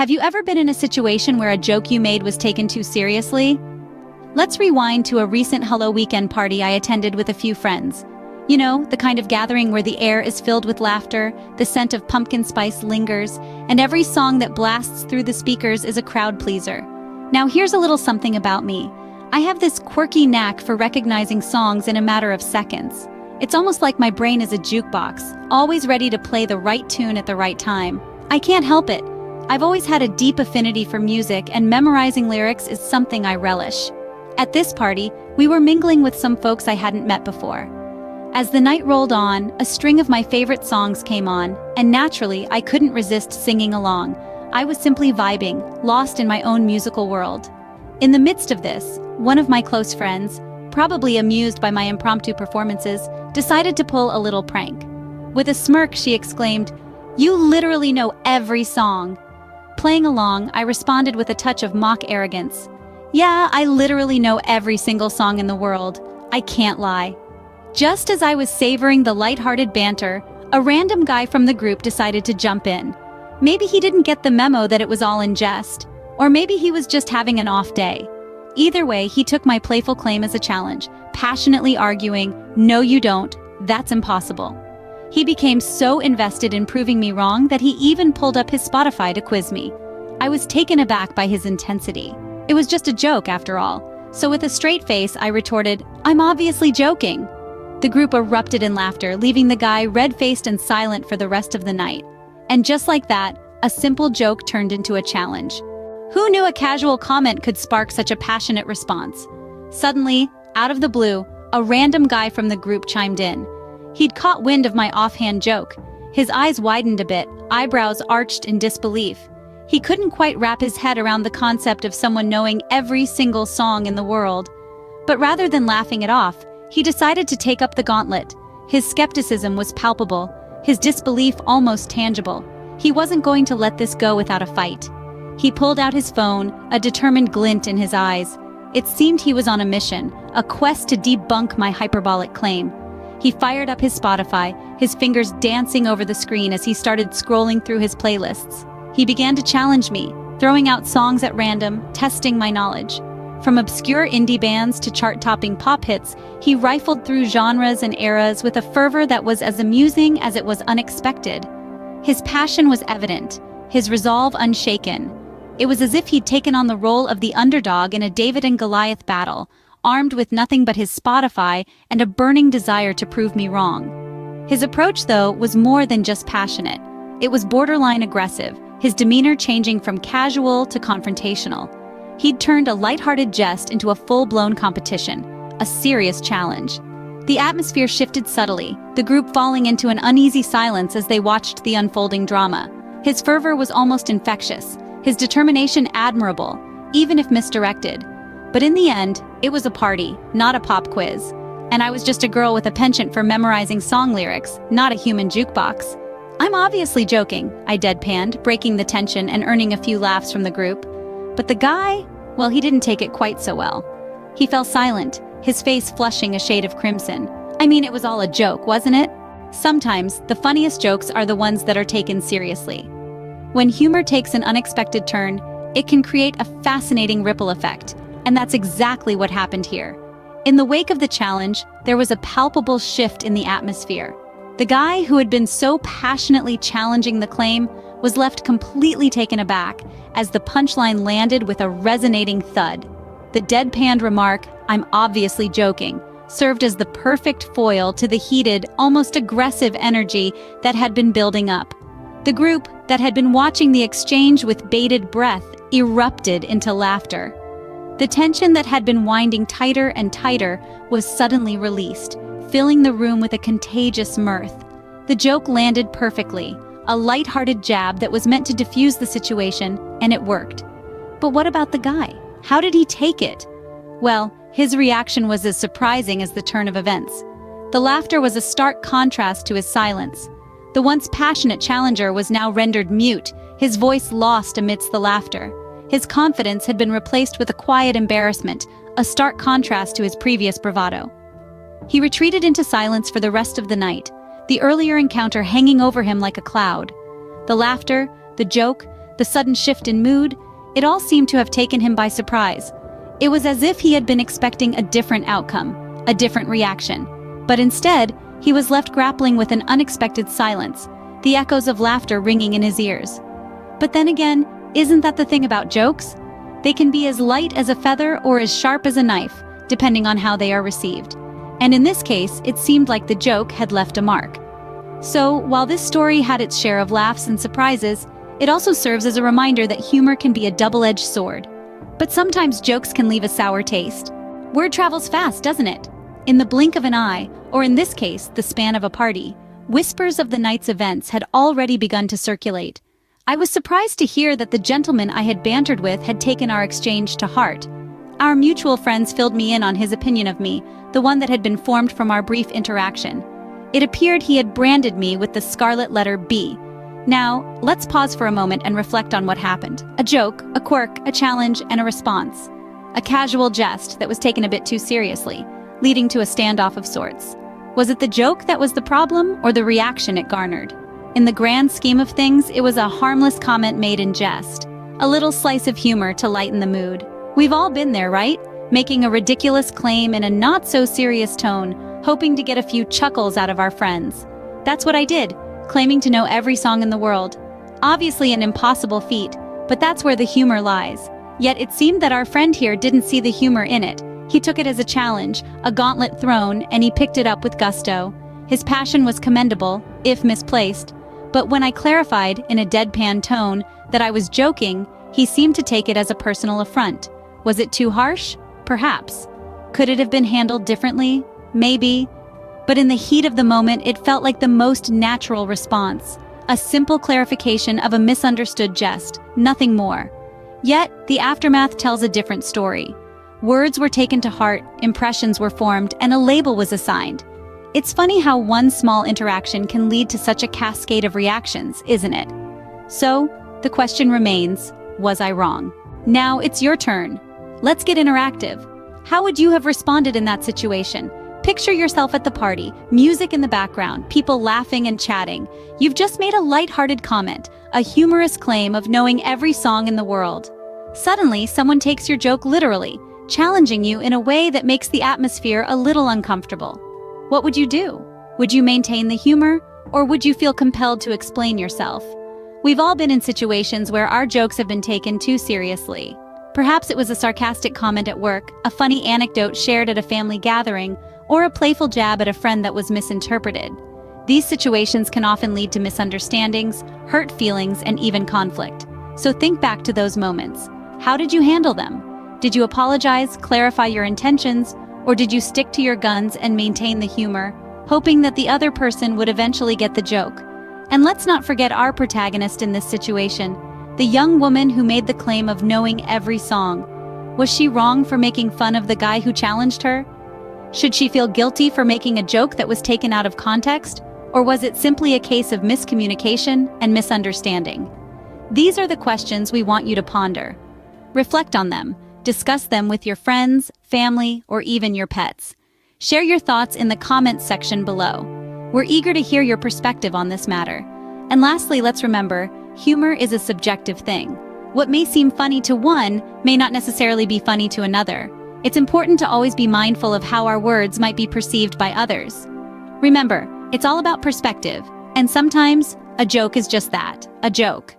Have you ever been in a situation where a joke you made was taken too seriously? Let's rewind to a recent Hello Weekend party I attended with a few friends. You know, the kind of gathering where the air is filled with laughter, the scent of pumpkin spice lingers, and every song that blasts through the speakers is a crowd pleaser. Now here's a little something about me. I have this quirky knack for recognizing songs in a matter of seconds. It's almost like my brain is a jukebox, always ready to play the right tune at the right time. I can't help it. I've always had a deep affinity for music, and memorizing lyrics is something I relish. At this party, we were mingling with some folks I hadn't met before. As the night rolled on, a string of my favorite songs came on, and naturally, I couldn't resist singing along. I was simply vibing, lost in my own musical world. In the midst of this, one of my close friends, probably amused by my impromptu performances, decided to pull a little prank. With a smirk, she exclaimed, "You literally know every song." Playing along, I responded with a touch of mock arrogance. "Yeah, I literally know every single song in the world. I can't lie." Just as I was savoring the lighthearted banter, a random guy from the group decided to jump in. Maybe he didn't get the memo that it was all in jest, or maybe he was just having an off day. Either way, he took my playful claim as a challenge, passionately arguing, "No, you don't. That's impossible." He became so invested in proving me wrong that he even pulled up his Spotify to quiz me. I was taken aback by his intensity. It was just a joke, after all. So with a straight face, I retorted, "I'm obviously joking." The group erupted in laughter, leaving the guy red-faced and silent for the rest of the night. And just like that, a simple joke turned into a challenge. Who knew a casual comment could spark such a passionate response? Suddenly, out of the blue, a random guy from the group chimed in. He'd caught wind of my offhand joke. His eyes widened a bit, eyebrows arched in disbelief. He couldn't quite wrap his head around the concept of someone knowing every single song in the world. But rather than laughing it off, he decided to take up the gauntlet. His skepticism was palpable, his disbelief almost tangible. He wasn't going to let this go without a fight. He pulled out his phone, a determined glint in his eyes. It seemed he was on a mission, a quest to debunk my hyperbolic claim. He fired up his Spotify, his fingers dancing over the screen as he started scrolling through his playlists. He began to challenge me, throwing out songs at random, testing my knowledge. From obscure indie bands to chart-topping pop hits, he rifled through genres and eras with a fervor that was as amusing as it was unexpected. His passion was evident, his resolve unshaken. It was as if he'd taken on the role of the underdog in a David and Goliath battle, armed with nothing but his Spotify and a burning desire to prove me wrong. His approach, though, was more than just passionate. It was borderline aggressive, his demeanor changing from casual to confrontational. He'd turned a lighthearted jest into a full-blown competition, a serious challenge. The atmosphere shifted subtly, the group falling into an uneasy silence as they watched the unfolding drama. His fervor was almost infectious, his determination admirable, even if misdirected. But in the end, it was a party, not a pop quiz. And I was just a girl with a penchant for memorizing song lyrics, not a human jukebox. "I'm obviously joking," I deadpanned, breaking the tension and earning a few laughs from the group. But the guy, well, he didn't take it quite so well. He fell silent, his face flushing a shade of crimson. I mean, it was all a joke, wasn't it? Sometimes, the funniest jokes are the ones that are taken seriously. When humor takes an unexpected turn, it can create a fascinating ripple effect. And that's exactly what happened here. In the wake of the challenge, there was a palpable shift in the atmosphere. The guy who had been so passionately challenging the claim was left completely taken aback as the punchline landed with a resonating thud. The deadpanned remark, "I'm obviously joking," served as the perfect foil to the heated, almost aggressive energy that had been building up. The group, that had been watching the exchange with bated breath, erupted into laughter. The tension that had been winding tighter and tighter was suddenly released, filling the room with a contagious mirth. The joke landed perfectly, a light-hearted jab that was meant to diffuse the situation, and it worked. But what about the guy? How did he take it? Well, his reaction was as surprising as the turn of events. The laughter was a stark contrast to his silence. The once passionate challenger was now rendered mute, his voice lost amidst the laughter. His confidence had been replaced with a quiet embarrassment, a stark contrast to his previous bravado. He retreated into silence for the rest of the night, the earlier encounter hanging over him like a cloud. The laughter, the joke, the sudden shift in mood, it all seemed to have taken him by surprise. It was as if he had been expecting a different outcome, a different reaction. But instead, he was left grappling with an unexpected silence, the echoes of laughter ringing in his ears. But then again, isn't that the thing about jokes? They can be as light as a feather or as sharp as a knife, depending on how they are received. And in this case, it seemed like the joke had left a mark. So, while this story had its share of laughs and surprises, it also serves as a reminder that humor can be a double-edged sword. But sometimes jokes can leave a sour taste. Word travels fast, doesn't it? In the blink of an eye, or in this case, the span of a party, whispers of the night's events had already begun to circulate. I was surprised to hear that the gentleman I had bantered with had taken our exchange to heart. Our mutual friends filled me in on his opinion of me, the one that had been formed from our brief interaction. It appeared he had branded me with the scarlet letter B. Now, let's pause for a moment and reflect on what happened. A joke, a quirk, a challenge, and a response. A casual jest that was taken a bit too seriously, leading to a standoff of sorts. Was it the joke that was the problem, or the reaction it garnered? In the grand scheme of things, it was a harmless comment made in jest. A little slice of humor to lighten the mood. We've all been there, right? Making a ridiculous claim in a not-so-serious tone, hoping to get a few chuckles out of our friends. That's what I did, claiming to know every song in the world. Obviously an impossible feat, but that's where the humor lies. Yet it seemed that our friend here didn't see the humor in it. He took it as a challenge, a gauntlet thrown, and he picked it up with gusto. His passion was commendable, if misplaced. But when I clarified, in a deadpan tone, that I was joking, he seemed to take it as a personal affront. Was it too harsh? Perhaps. Could it have been handled differently? Maybe. But in the heat of the moment, it felt like the most natural response. A simple clarification of a misunderstood jest, nothing more. Yet, the aftermath tells a different story. Words were taken to heart, impressions were formed, and a label was assigned. It's funny how one small interaction can lead to such a cascade of reactions, isn't it? So, the question remains, was I wrong? Now it's your turn. Let's get interactive. How would you have responded in that situation? Picture yourself at the party, music in the background, people laughing and chatting. You've just made a light-hearted comment, a humorous claim of knowing every song in the world. Suddenly, someone takes your joke literally, challenging you in a way that makes the atmosphere a little uncomfortable. What would you do? Would you maintain the humor, or would you feel compelled to explain yourself? We've all been in situations where our jokes have been taken too seriously. Perhaps it was a sarcastic comment at work, a funny anecdote shared at a family gathering, or a playful jab at a friend that was misinterpreted. These situations can often lead to misunderstandings, hurt feelings, and even conflict. So think back to those moments. How did you handle them? Did you apologize, clarify your intentions, or did you stick to your guns and maintain the humor, hoping that the other person would eventually get the joke? And let's not forget our protagonist in this situation, the young woman who made the claim of knowing every song. Was she wrong for making fun of the guy who challenged her? Should she feel guilty for making a joke that was taken out of context? Or was it simply a case of miscommunication and misunderstanding? These are the questions we want you to ponder. Reflect on them. Discuss them with your friends, family, or even your pets. Share your thoughts in the comments section below. We're eager to hear your perspective on this matter. And lastly, let's remember, humor is a subjective thing. What may seem funny to one may not necessarily be funny to another. It's important to always be mindful of how our words might be perceived by others. Remember, it's all about perspective, and sometimes a joke is just that, a joke.